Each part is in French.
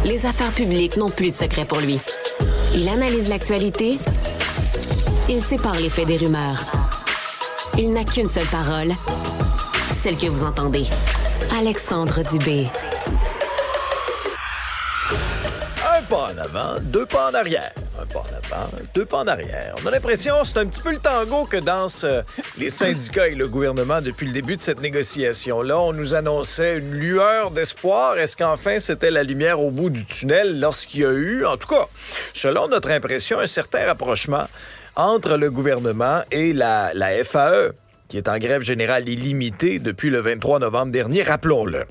Les affaires publiques n'ont plus de secret pour lui. Il analyse l'actualité. Il sépare les faits des rumeurs. Il n'a qu'une seule parole, celle que vous entendez. Alexandre Dubé. Un pas en avant, deux pas en arrière. Un pas en avant, deux pas en arrière. On a l'impression que c'est un petit peu le tango que dansent les syndicats et le gouvernement depuis le début de cette négociation-là. On nous annonçait une lueur d'espoir. Est-ce qu'enfin c'était la lumière au bout du tunnel lorsqu'il y a eu, en tout cas, selon notre impression, un certain rapprochement entre le gouvernement et la FAE, qui est en grève générale illimitée depuis le 23 novembre dernier, rappelons-le.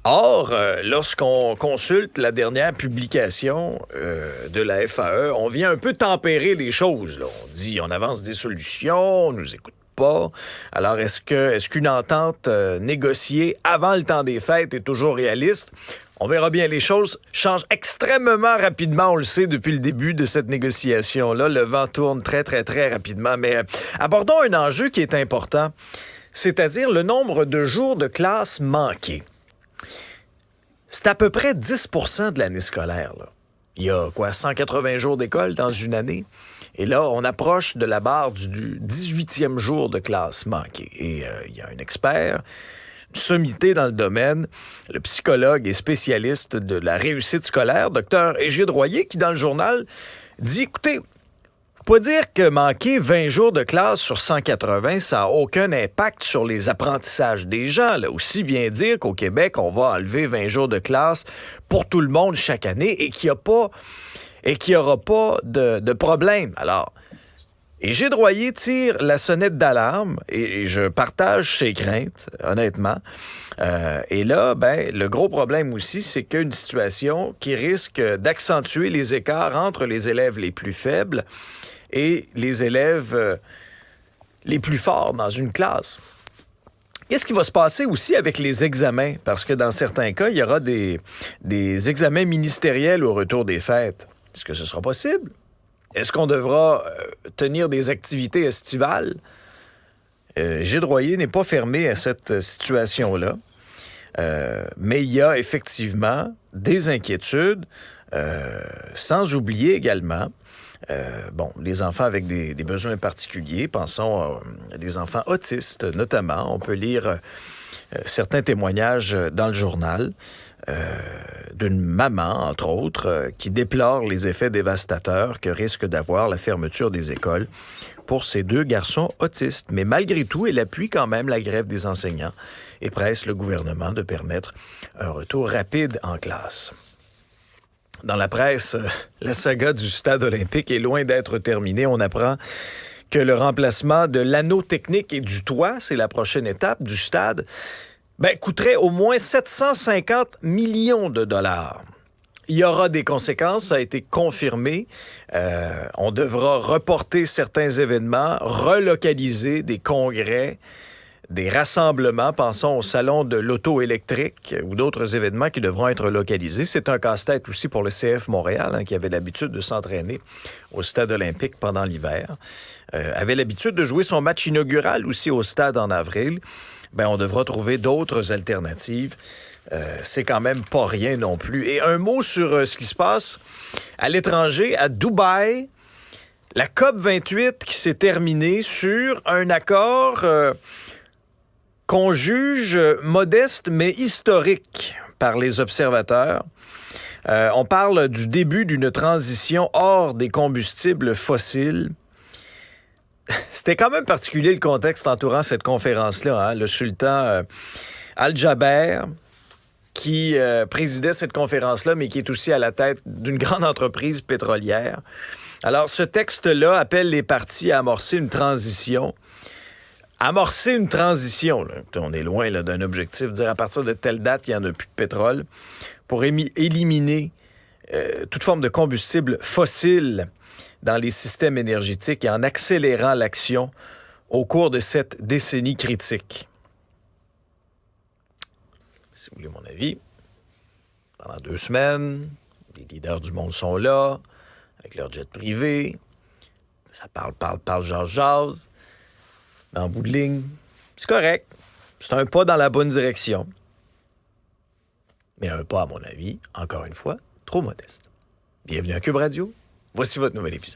Or, lorsqu'on consulte la dernière publication de la FAE, on vient un peu tempérer les choses, là. On dit, on avance des solutions, on nous écoute pas. Alors, est-ce qu'une entente négociée avant le temps des fêtes est toujours réaliste? On verra bien, les choses changent extrêmement rapidement, on le sait, depuis le début de cette négociation-là. Le vent tourne très, très, très rapidement. Mais abordons un enjeu qui est important, c'est-à-dire le nombre de jours de classe manqués. C'est à peu près 10 % de l'année scolaire, là. Il y a 180 jours d'école dans une année. Et là, on approche de la barre du 18e jour de classe manqué. Et il y a un expert, une sommité dans le domaine, le psychologue et spécialiste de la réussite scolaire, Dr Égide Royer, qui, dans le journal, dit, écoutez, pas dire que manquer 20 jours de classe sur 180, ça n'a aucun impact sur les apprentissages des gens. Là. Aussi bien dire qu'au Québec, on va enlever 20 jours de classe pour tout le monde chaque année et qu'il n'y aura pas de problème. Alors, Égide Royer tire la sonnette d'alarme et je partage ses craintes, honnêtement. Et là, le gros problème aussi, c'est qu'une situation qui risque d'accentuer les écarts entre les élèves les plus faibles et les élèves les plus forts dans une classe. Qu'est-ce qui va se passer aussi avec les examens? Parce que dans certains cas, il y aura des examens ministériels au retour des fêtes. Est-ce que ce sera possible? Est-ce qu'on devra tenir des activités estivales? Égide Royer n'est pas fermé à cette situation-là. Mais il y a effectivement des inquiétudes, sans oublier également les enfants avec des besoins particuliers, pensons à des enfants autistes notamment. On peut lire certains témoignages dans le journal d'une maman, entre autres, qui déplore les effets dévastateurs que risque d'avoir la fermeture des écoles pour ces deux garçons autistes. Mais malgré tout, elle appuie quand même la grève des enseignants et presse le gouvernement de permettre un retour rapide en classe. Dans la presse, la saga du stade olympique est loin d'être terminée. On apprend que le remplacement de l'anneau technique et du toit, c'est la prochaine étape du stade, coûterait au moins 750 millions de dollars. Il y aura des conséquences, ça a été confirmé. On devra reporter certains événements, relocaliser des congrès, des rassemblements, pensons au salon de l'auto électrique ou d'autres événements qui devront être localisés. C'est un casse-tête aussi pour le CF Montréal, qui avait l'habitude de s'entraîner au stade olympique pendant l'hiver. Avait l'habitude de jouer son match inaugural aussi au stade en avril. On devra trouver d'autres alternatives. C'est quand même pas rien non plus. Et un mot sur ce qui se passe à l'étranger, à Dubaï. La COP28 qui s'est terminée sur un accord qu'on juge modeste mais historique par les observateurs. On parle du début d'une transition hors des combustibles fossiles. C'était quand même particulier le contexte entourant cette conférence-là. Le sultan Al-Jaber, qui présidait cette conférence-là, mais qui est aussi à la tête d'une grande entreprise pétrolière. Alors, ce texte-là appelle les partis à amorcer une transition. Amorcer une transition, là. On est loin là, d'un objectif, dire à partir de telle date, il n'y en a plus de pétrole, pour éliminer toute forme de combustible fossile dans les systèmes énergétiques et en accélérant l'action au cours de cette décennie critique. Si vous voulez mon avis, pendant 2 semaines, les leaders du monde sont là, avec leur jet privé, ça parle, jase. Mais en bout de ligne, c'est correct. C'est un pas dans la bonne direction. mais un pas, à mon avis, encore une fois, trop modeste. Bienvenue à Cube Radio. Voici votre nouvel épisode.